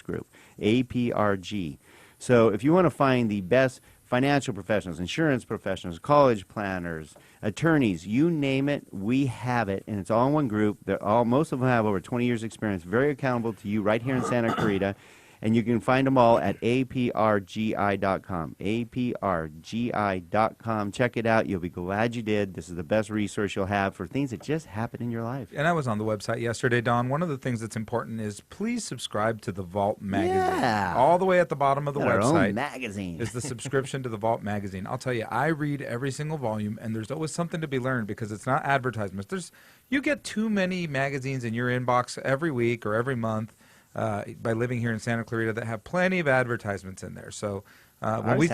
Group, APRG. So if you want to find the best financial professionals, insurance professionals, college planners, attorneys, you name it, we have it, and it's all in one group. Most of them have over 20 years experience, very accountable to you right here in Santa Clarita, and you can find them all at aprgi.com, aprgi.com. Check it out. You'll be glad you did. This is the best resource you'll have for things that just happen in your life. And I was on the website yesterday, Don. One of the things that's important is please subscribe to the Vault magazine. Yeah. All the way at the bottom of the Our website own magazine is the subscription to the Vault magazine. I'll tell you, I read every single volume, and there's always something to be learned because it's not advertisements. You get too many magazines in your inbox every week or every month by living here in Santa Clarita that have plenty of advertisements in there. So when we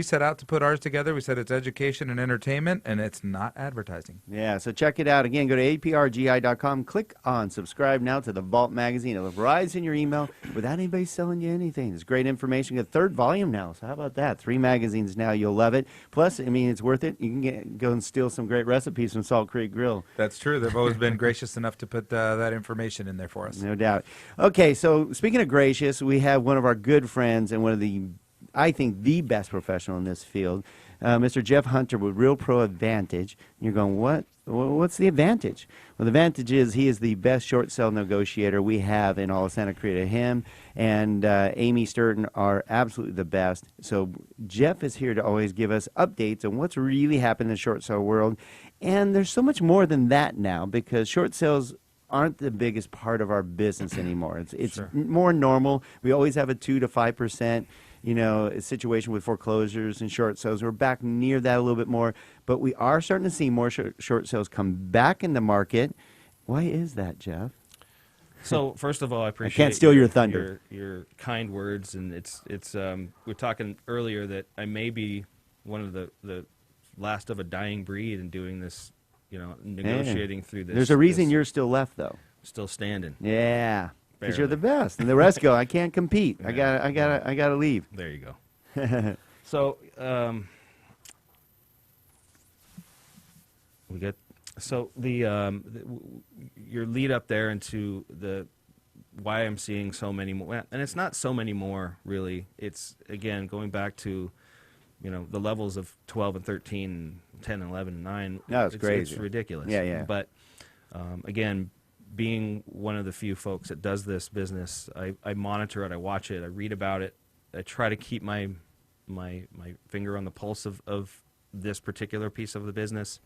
set out to put ours together, we said it's education and entertainment, and it's not advertising. Yeah, so check it out. Again, go to aprgi.com, click on subscribe now to the Vault magazine. It'll rise in your email without anybody selling you anything. It's great information. You get a third volume now, so how about that? 3 magazines now. You'll love it. Plus, I mean, it's worth it. You can go and steal some great recipes from Salt Creek Grill. That's true. They've always been gracious enough to put that information in there for us. No doubt. Okay, so speaking of gracious, we have one of our good friends and one of the, I think, the best professional in this field, Mr. Jeff Hunter with Real Pro Advantage. You're going, what? What's the advantage? Well, the advantage is he is the best short sale negotiator we have in all of Santa Clarita. Him and Amy Sturton are absolutely the best. So Jeff is here to always give us updates on what's really happening in the short sale world. And there's so much more than that now because short sales aren't the biggest part of our business anymore. It's Sure. more normal. We always have a 2 to 5%. Situation with foreclosures and short sales. We're back near that a little bit more, but we are starting to see more short sales come back in the market. Why is that, Jeff? So first of all, I appreciate can't steal your thunder. Your kind words, and it's we're talking earlier that I may be one of the last of a dying breed in doing this, negotiating through this. There's a reason you're still left, though. Still standing. Yeah. Because you're the best, and the rest go, I can't compete. Yeah. I gotta leave. There you go. So your lead up there into the why I'm seeing so many more, and it's not so many more really. It's again going back to the levels of 12 and 13, and 10 and 11 and 9. No, it's crazy. It's ridiculous. Yeah. But again, being one of the few folks that does this business, I monitor it, I watch it, I read about it, I try to keep my finger on the pulse of this particular piece of the business.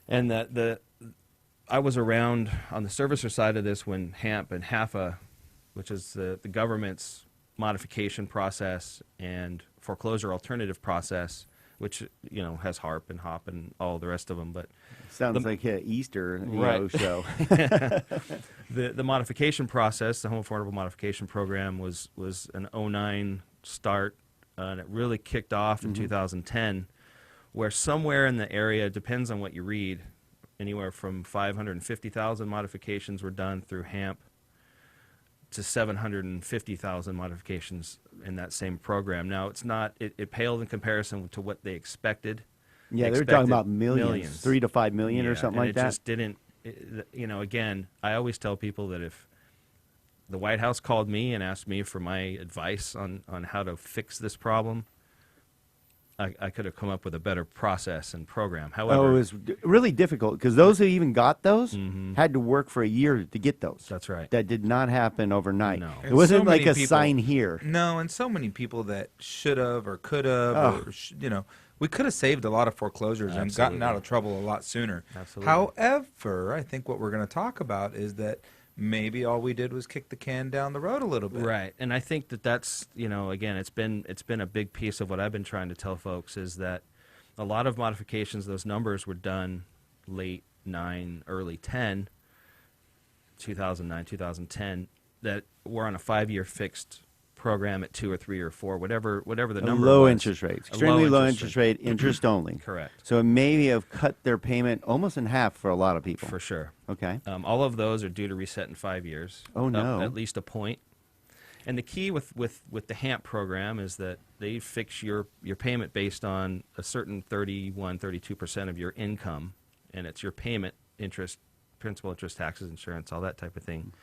And I was around on the servicer side of this when HAMP and HAFA, which is the government's modification process and foreclosure alternative process, which has HARP and HOP and all the rest of them, but sounds like an Easter show. The modification process, the Home Affordable Modification Program, was an 2009 start, and it really kicked off in 2010, where somewhere in the area, depends on what you read, anywhere from 550,000 modifications were done through HAMP to 750,000 modifications in that same program. Now, it's not, it paled in comparison to what they expected. Yeah, they're talking about millions, 3 to 5 million or something like that. It just didn't, again, I always tell people that if the White House called me and asked me for my advice on how to fix this problem, I could have come up with a better process and program. However, it was really difficult because those who even got those had to work for a year to get those. That's right. That did not happen overnight. No. It wasn't so like a people, sign here. No, and so many people that should have or could have, we could have saved a lot of foreclosures and gotten out of trouble a lot sooner. Absolutely. However, I think what we're going to talk about is that maybe all we did was kick the can down the road a little bit. Right, and I think that's again, it's been a big piece of what I've been trying to tell folks is that a lot of modifications, those numbers were done late 9, early 10, 2009, 2010, that were on a 5-year fixed program at 2 or 3 or 4, whatever the number low was. interest rates, extremely low interest rate, interest only. Correct. So it maybe have cut their payment almost in half for a lot of people. For sure. Okay. All of those are due to reset in 5 years. Oh, no. At least a point. And the key with the HAMP program is that they fix your payment based on a certain 32% of your income, and it's your payment, interest, principal, interest, taxes, insurance, all that type of thing.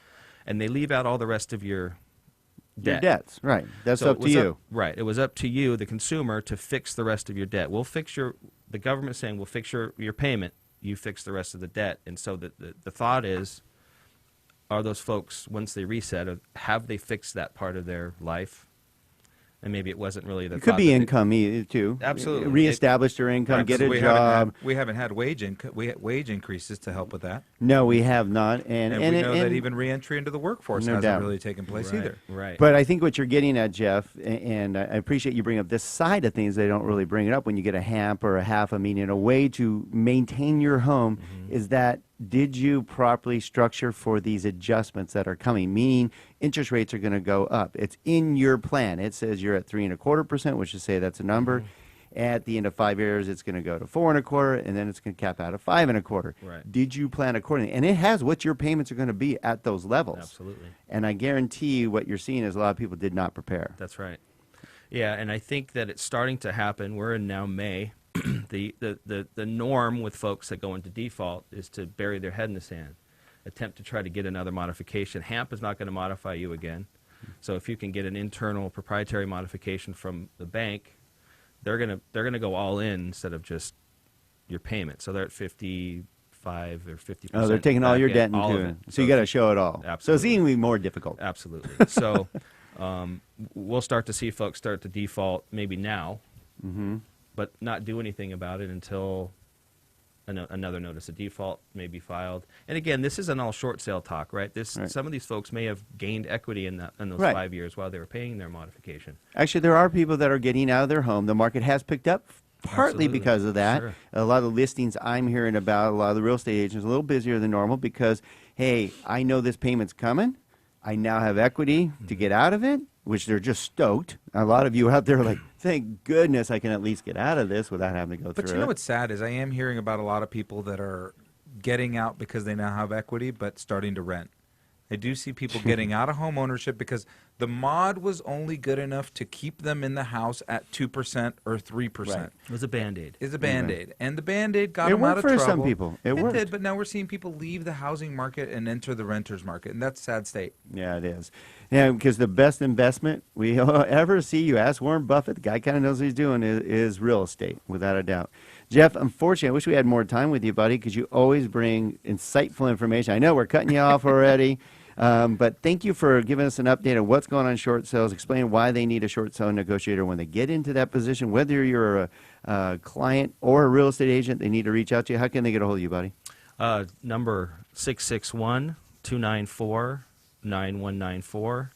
And they leave out all the rest of your Your debts, right. That's So up it to was you. Right. It was up to you, the consumer, to fix the rest of your debt. The government saying, we'll fix your payment, you fix the rest of the debt. And so the thought is, are those folks, once they reset, have they fixed that part of their life? And maybe it wasn't really the It could thought be that income too. Absolutely. Reestablish their income, Right, get 'cause a job. we haven't had wage increases to help with that. No, we have not. And we know that even reentry into the workforce No hasn't doubt. really taken place Right, either. Right. But I think what you're getting at, Jeff, and I appreciate you bringing up this side of things. They don't really bring it up when you get a HAMP or a half a meaning. A way to maintain your home is that, did you properly structure for these adjustments that are coming? Meaning interest rates are going to go up. It's in your plan. It says you're at 3.25%, which is say that's a number. At the end of 5 years, it's going to go to 4.25%, and then it's going to cap out at 5.25%. Right. Did you plan accordingly? And it has what your payments are going to be at those levels. Absolutely. And I guarantee you, what you're seeing is a lot of people did not prepare. That's right. Yeah, and I think that it's starting to happen. We're in now May. The norm with folks that go into default is to bury their head in the sand, attempt to try to get another modification. HAMP is not going to modify you again. So if you can get an internal proprietary modification from the bank, they're gonna go all in instead of just your payment. So they're at 55 or 50%. Oh, they're taking all your debt into it. So you got to show it all. Absolutely. So it's even more difficult. Absolutely. So we'll start to see folks start to default maybe now, but not do anything about it until another notice of default may be filed. And again, this isn't all short sale talk, right? Some of these folks may have gained equity in those Right. 5 years while they were paying their modification. Actually, there are people that are getting out of their home. The market has picked up partly Absolutely. because of that. Sure. A lot of listings I'm hearing about, a lot of the real estate agents, a little busier than normal because, hey, I know this payment's coming. I now have equity to get out of it, which they're just stoked. A lot of you out there are like, thank goodness I can at least get out of this without having to go through But you know what's sad is I am hearing about a lot of people that are getting out because they now have equity, but starting to rent. I do see people getting out of home ownership because the mod was only good enough to keep them in the house at 2% or 3%. Right. It was a Band-Aid. Is a Band-Aid. And the Band-Aid got It them out worked of for trouble. some people. It worked. did, but now we're seeing people leave the housing market and enter the renter's market, and that's a sad state. Yeah, it is. Yeah, because the best investment we ever see, you ask Warren Buffett, the guy kind of knows what he's doing, is real estate, without a doubt. Jeff, unfortunately, I wish we had more time with you, buddy, because you always bring insightful information. I know we're cutting you off already, but thank you for giving us an update on what's going on in short sales, explain why they need a short sale negotiator when they get into that position, whether you're a client or a real estate agent, they need to reach out to you. How can they get a hold of you, buddy? Number 661-294-9194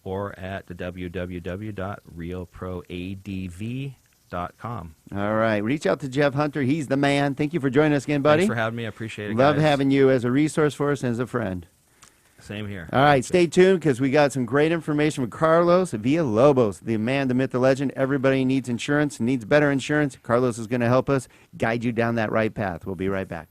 or at the www.realproadv.com. All right. Reach out to Jeff Hunter. He's the man. Thank you for joining us again, buddy. Thanks for having me. I appreciate it, Love guys. having you as a resource for us and as a friend. Same here. All right, stay tuned because we got some great information from Carlos Villalobos, the man, the myth, the legend. Everybody needs insurance, needs better insurance. Carlos is going to help us guide you down that right path. We'll be right back.